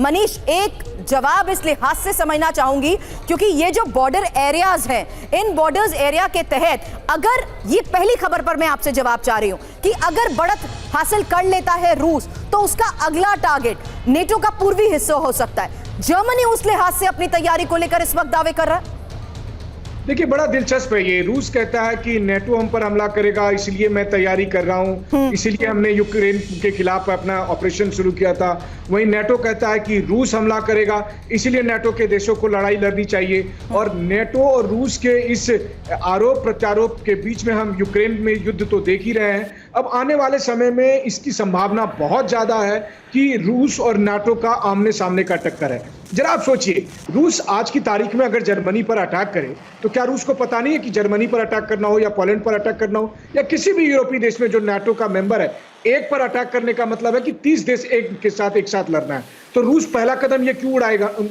मनीष, एक जवाब इस लिहाज से समझना चाहूंगी क्योंकि ये जो बॉर्डर एरियाज हैं, इन बॉर्डर्स एरिया के तहत अगर ये पहली खबर पर मैं आपसे जवाब चाह रही हूं कि अगर बढ़त हासिल कर लेता है रूस तो उसका अगला टारगेट नेटो का पूर्वी हिस्सा हो सकता है। जर्मनी उस लिहाज से अपनी तैयारी को लेकर इस वक्त दावे कर रहा है। देखिए, बड़ा दिलचस्प है ये। रूस कहता है कि नेटो हम पर हमला करेगा, इसलिए मैं तैयारी कर रहा हूं, इसलिए हमने यूक्रेन के खिलाफ अपना ऑपरेशन शुरू किया था। वहीं नेटो कहता है कि रूस हमला करेगा, इसलिए नेटो के देशों को लड़ाई लड़नी चाहिए। और नेटो और रूस के इस आरोप प्रत्यारोप के बीच में हम यूक्रेन में युद्ध तो देख ही रहे हैं। अब आने वाले समय में इसकी संभावना बहुत ज्यादा है कि रूस और नाटो का आमने सामने का टक्कर है। जरा आप सोचिए, रूस आज की तारीख में अगर जर्मनी पर अटैक करे तो क्या रूस को पता नहीं है कि जर्मनी पर अटैक करना हो या पोलैंड पर अटैक करना हो या किसी भी यूरोपीय देश में जो नाटो का मेंबर है, एक पर अटैक करने का मतलब है कि 30 देश एक साथ लड़ना है। तो रूस पहला कदम ये क्यों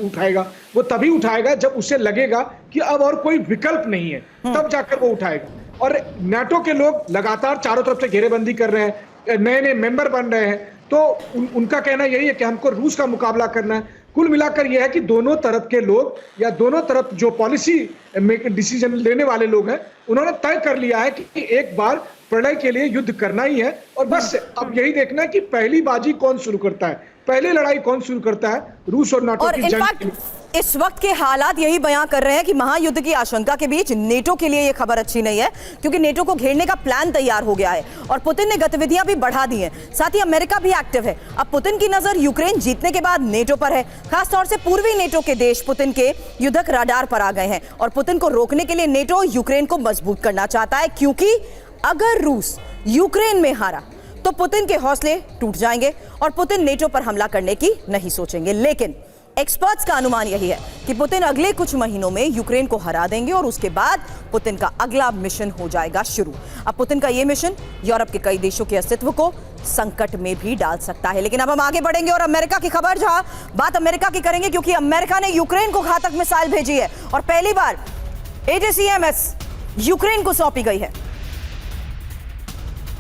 उठाएगा? वो तभी उठाएगा जब उसे लगेगा कि अब और कोई विकल्प नहीं है, तब जाकर वो उठाएगा। और नाटो के लोग लगातार चारों तरफ से घेरेबंदी कर रहे हैं, नए नए मेंबर बन रहे हैं, तो उनका कहना यही है कि हमको रूस का मुकाबला करना है। कुल मिलाकर यह है कि दोनों तरफ के लोग या दोनों तरफ जो पॉलिसी डिसीजन लेने वाले लोग हैं, उन्होंने तय कर लिया है कि एक बार प्रलय के लिए युद्ध करना ही है। और बस अब यही देखना है कि पहली बाजी कौन शुरू करता है, पहले लड़ाई कौन शुरू करता है, रूस और नाटो की जंग। इस वक्त के हालात यही बयां कर रहे हैं कि महायुद्ध की आशंका के बीच नेटो के लिए यह खबर अच्छी नहीं है, क्योंकि नेटो को घेरने का प्लान तैयार हो गया है और पुतिन ने गतिविधियां भी बढ़ा दी हैं। साथ ही अमेरिका भी एक्टिव है। अब पुतिन की नजर यूक्रेन जीतने के बाद नेटो पर है। खासतौर से पूर्वी नेटो के देश पुतिन के युद्धक रडार पर आ गए हैं और पुतिन को रोकने के लिए नेटो यूक्रेन को मजबूत करना चाहता है, क्योंकि अगर रूस यूक्रेन में हारा तो पुतिन के हौसले टूट जाएंगे और पुतिन नेटो पर हमला करने की नहीं सोचेंगे। लेकिन एक्सपर्ट्स का अनुमान यही है कि पुतिन अगले कुछ महीनों में यूक्रेन को हरा देंगे और उसके बाद पुतिन का अगला मिशन हो जाएगा शुरू। अब पुतिन का यह मिशन यूरोप के कई देशों के अस्तित्व को संकट में भी डाल सकता है। लेकिन अब हम आगे बढ़ेंगे और अमेरिका की खबर, जहां बात अमेरिका की करेंगे, क्योंकि अमेरिका ने यूक्रेन को घातक मिसाइल भेजी है और पहली बार ATACMS यूक्रेन को सौंपी गई है।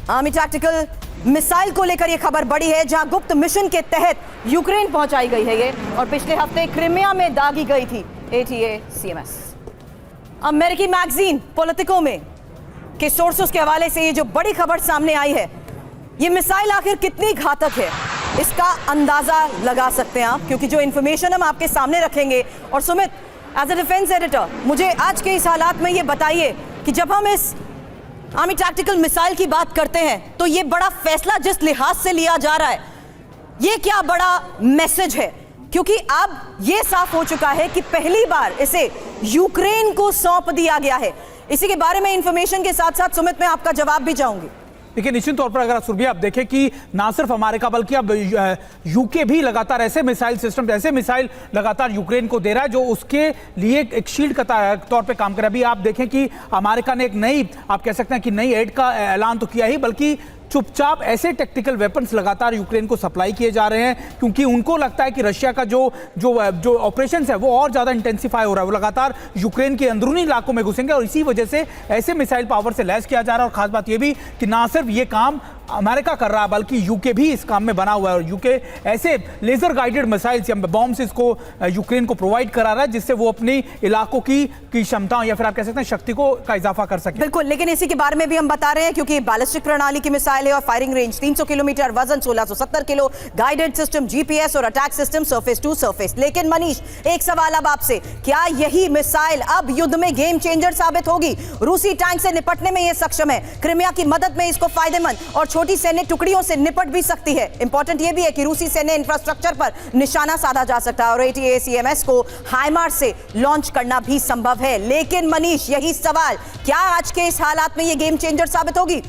आर्मी टैक्टिकल मिसाइल को लेकर यह खबर बड़ी है, जहां गुप्त मिशन के तहत यूक्रेन पहुंचाई गई है ये, और पिछले हफ्ते क्रिमिया में दागी गई थी ATACMS। अमेरिकी मैगजीन पॉलिटिको में के सोर्सेस के हवाले से ये जो बड़ी खबर सामने आई है, ये मिसाइल आखिर कितनी घातक है इसका अंदाजा लगा सकते हैं आप, क्योंकि जो इंफॉर्मेशन हम आपके सामने रखेंगे। और Sumit, as a defence editor, मुझे आज के इस हालात में ये बताइए कि जब हम इस आर्मी टैक्टिकल मिसाइल की बात करते हैं तो ये बड़ा फैसला जिस लिहाज से लिया जा रहा है, ये क्या बड़ा मैसेज है? क्योंकि अब ये साफ हो चुका है कि पहली बार इसे यूक्रेन को सौंप दिया गया है। इसी के बारे में इंफॉर्मेशन के साथ साथ सुमित, मैं आपका जवाब भी चाहूंगी। देखिए, निश्चित तौर पर अगर सुरभि आप देखें कि ना सिर्फ अमेरिका बल्कि अब यूके भी लगातार ऐसे मिसाइल सिस्टम, ऐसे मिसाइल लगातार यूक्रेन को दे रहा है जो उसके लिए एक शील्ड का तौर पे काम कर रहा है। अभी आप देखें कि अमेरिका ने एक नई, आप कह सकते हैं कि नई एड का ऐलान तो किया ही, बल्कि चुपचाप ऐसे टेक्टिकल वेपन्स लगातार यूक्रेन को सप्लाई किए जा रहे हैं, क्योंकि उनको लगता है कि रशिया का जो ऑपरेशन है वो और ज्यादा इंटेंसिफाई हो रहा है। वो लगातार यूक्रेन के अंदरूनी इलाकों में घुसेंगे और इसी वजह से ऐसे मिसाइल पावर से लैस किया जा रहा है। और खास बात यह भी कि ना सिर्फ ये काम अमेरिका कर रहा है बल्कि यूके भी इस काम में बना हुआ है और यूके ऐसे लेजर गाइडेड मिसाइल्स या बॉम्ब्स इसको यूक्रेन को प्रोवाइड करा रहा है, जिससे वो अपनी इलाकों की क्षमता या फिर आप कह सकते हैं शक्ति का इजाफा कर सके। बिल्कुल, लेकिन इसी के बारे में भी हम बता रहे हैं, क्योंकि बैलिस्टिक प्रणाली की मिसाइल है और फायरिंग रेंज 300 किलोमीटर, वजन 1670 किलो, गाइडेड सिस्टम GPS और attack system surface to surface. लेकिन मनीष, एक सवाल अब आपसे, क्या यही मिसाइल अब युद्ध में गेम चेंजर साबित होगी? रूसी टैंक से निपटने में यह सक्षम है, क्रिमिया की मदद में इसको फायदेमंद और छोटी सैन्य टुकड़ियों से निपट भी सकती है। इंपॉर्टेंट यह भी है कि रूसी सैन्य इंफ्रास्ट्रक्चर पर निशाना साधा जा सकता है और ATACMS को हाइमार्स से लॉन्च करना भी संभव है। लेकिन मनीष, यही सवाल, क्या आज के इस हालात में यह गेम चेंजर साबित होगी?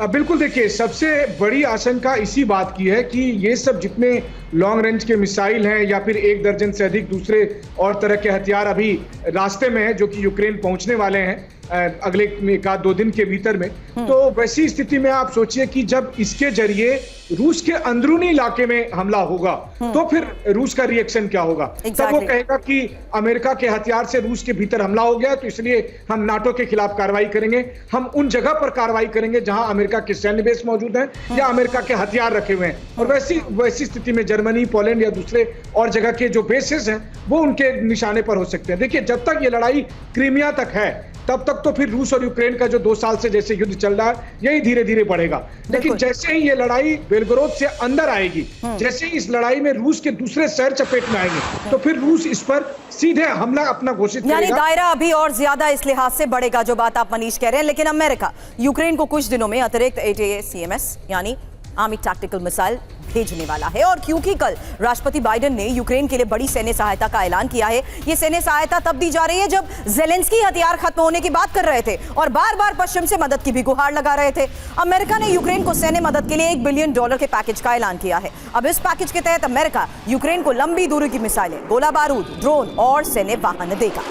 बिल्कुल, देखिए, सबसे बड़ी आशंका इसी बात की है कि ये सब जितने लॉन्ग रेंज के मिसाइल हैं या फिर 1 दर्जन से अधिक दूसरे और तरह के हथियार अभी रास्ते में हैं जो कि यूक्रेन पहुंचने वाले हैं, अगले 1-2 दिन के भीतर में। तो वैसी स्थिति में आप सोचिए कि जब इसके जरिए रूस के अंदरूनी इलाके में हमला होगा तो फिर रूस का रिएक्शन क्या होगा? तब वो कहेगा कि अमेरिका के हथियार से रूस के भीतर हमला हो गया, तो इसलिए हम नाटो के खिलाफ कार्रवाई करेंगे, हम उन जगह पर कार्रवाई करेंगे जहां अमेरिका के सैन्य बेस मौजूद हैं या अमेरिका के हथियार रखे हुए हैं। और वैसी स्थिति में जर्मनी, पोलैंड या दूसरे और जगह के जो बेसेस हैं वो उनके निशाने पर हो सकते हैं। देखिए, जब तक ये लड़ाई क्रीमिया तक है तब तक तो फिर रूस और यूक्रेन का जो 2 साल से जैसे युद्ध चल रहा है यही धीरे धीरे बढ़ेगा। लेकिन जैसे ही ये लड़ाई बेलग्रोद से अंदर आएगी, जैसे ही इस लड़ाई में रूस के दूसरे शहर चपेट में आएंगे, तो फिर रूस इस पर सीधे हमला अपना घोषित करेगा। यानी दायरा अभी और ज्यादा इस लिहाज से बढ़ेगा, जो बात आप मनीष कह रहे हैं। लेकिन अमेरिका यूक्रेन को कुछ दिनों में अतिरिक्त ATACMS यानी आर्मी टैक्टिकल मिसाइल भेजने वाला है। और क्योंकि कल राष्ट्रपति बाइडेन ने यूक्रेन के लिए बड़ी सैन्य सहायता का ऐलान किया है, ये सैन्य सहायता तब दी जा रही है जब जेलेंस्की हथियार खत्म होने की बात कर रहे थे और बार बार पश्चिम से मदद की भी गुहार लगा रहे थे। अमेरिका ने यूक्रेन को सैन्य मदद के लिए $1 बिलियन के पैकेज का ऐलान किया है। अब इस पैकेज के तहत अमेरिका यूक्रेन को लंबी दूरी की मिसाइलें, गोला बारूद, ड्रोन और सैन्य वाहन देगा।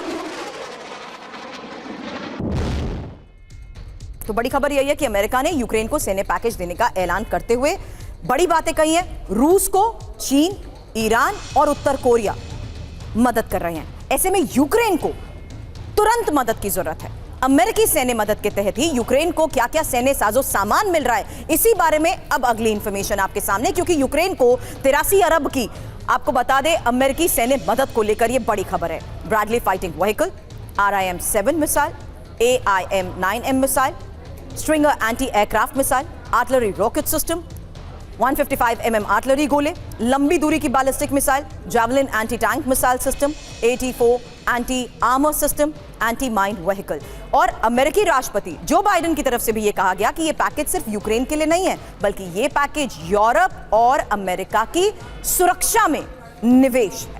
तो बड़ी खबर यही है कि अमेरिका ने यूक्रेन को सैन्य पैकेज देने का ऐलान करते हुए बड़ी बातें कही हैं। रूस को चीन, ईरान और उत्तर कोरिया मदद कर रहे हैं। ऐसे में यूक्रेन को तुरंत मदद की जरूरत है। अमेरिकी सैन्य मदद के तहत ही यूक्रेन को क्या क्या सैन्य साजो सामान मिल रहा है, इसी बारे में अब अगली इंफॉर्मेशन आपके सामने, क्योंकि यूक्रेन को 83 अरब की, आपको बता दें, अमेरिकी सैन्य मदद को लेकर यह बड़ी खबर है। Bradley fighting vehicle, RIM-7 missile, AIM-9M missile, stringer anti aircraft missile, artillery rocket system, 155 mm artillery गोले, लंबी दूरी की ballistic missile, javelin anti tank missile system, AT-4 anti armour system, anti mine vehicle. और अमेरिकी राष्ट्रपति जो बाइडेन की तरफ से भी ये कहा गया कि ये पैकेज सिर्फ यूक्रेन के लिए नहीं है, बल्कि ये पैकेज यूरोप और अमेरिका की सुरक्षा में निवेश है।